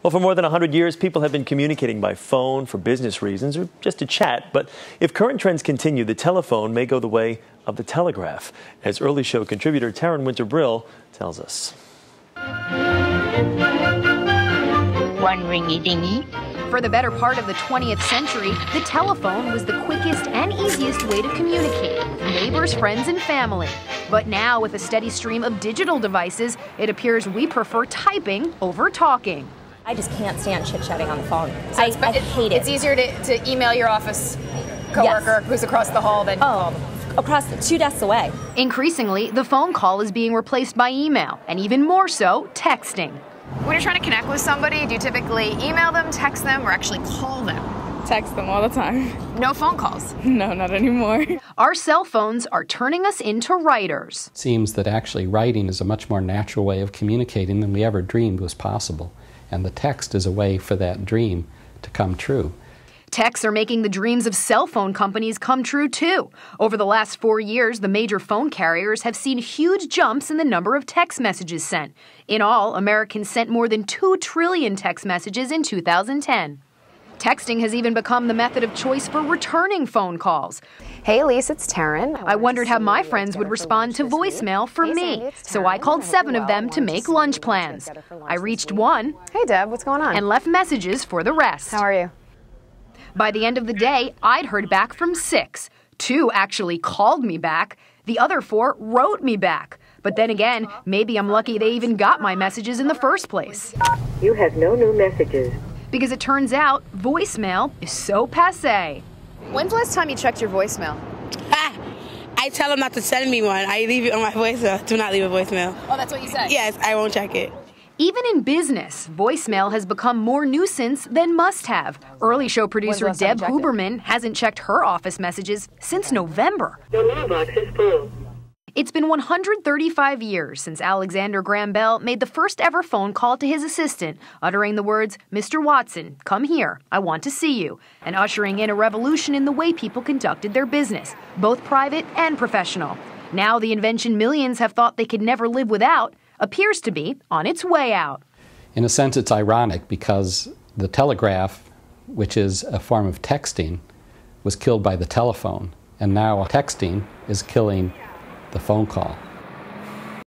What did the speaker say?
Well, for more than 100 years, people have been communicating by phone for business reasons or just to chat. But if current trends continue, the telephone may go the way of the telegraph, as Early Show contributor Taryn Winter-Brill tells us. One ringy-dingy. For the better part of the 20th century, the telephone was the quickest and easiest way to communicate with neighbors, friends, and family. But now, with a steady stream of digital devices, it appears we prefer typing over talking. I just can't stand chit-chatting on the phone. I hate it. It's easier to email your office coworker who's across the hall than call them. Across 2 desks away. Increasingly, the phone call is being replaced by email, and even more so, texting. When you're trying to connect with somebody, do you typically email them, text them, or actually call them? Text them all the time. No phone calls? No, not anymore. Our cell phones are turning us into writers. It seems that actually writing is a much more natural way of communicating than we ever dreamed was possible. And the text is a way for that dream to come true. Texts are making the dreams of cell phone companies come true, too. Over the last 4 years, the major phone carriers have seen huge jumps in the number of text messages sent. In all, Americans sent more than 2 trillion text messages in 2010. Texting has even become the method of choice for returning phone calls. Hey, Elise, it's Taryn. I wondered how my friends would respond to voicemail for me, so I called 7 of them to make lunch plans. I reached one. Hey, Deb, what's going on? And left messages for the rest. How are you? By the end of the day, I'd heard back from 6. 2 actually called me back. The other 4 wrote me back. But then again, maybe I'm lucky they even got my messages in the first place. You have no new messages. Because it turns out, voicemail is so passé. When's the last time you checked your voicemail? I tell them not to send me one. I leave it on my voicemail. Do not leave a voicemail. Oh, that's what you said? Yes, I won't check it. Even in business, voicemail has become more nuisance than must-have. Early Show producer Deb Huberman hasn't checked her office messages since November. Your mailbox is full. It's been 135 years since Alexander Graham Bell made the first ever phone call to his assistant, uttering the words, "Mr. Watson, come here, I want to see you," and ushering in a revolution in the way people conducted their business, both private and professional. Now the invention millions have thought they could never live without appears to be on its way out. In a sense, it's ironic because the telegraph, which is a form of texting, was killed by the telephone, and now texting is killing the phone call.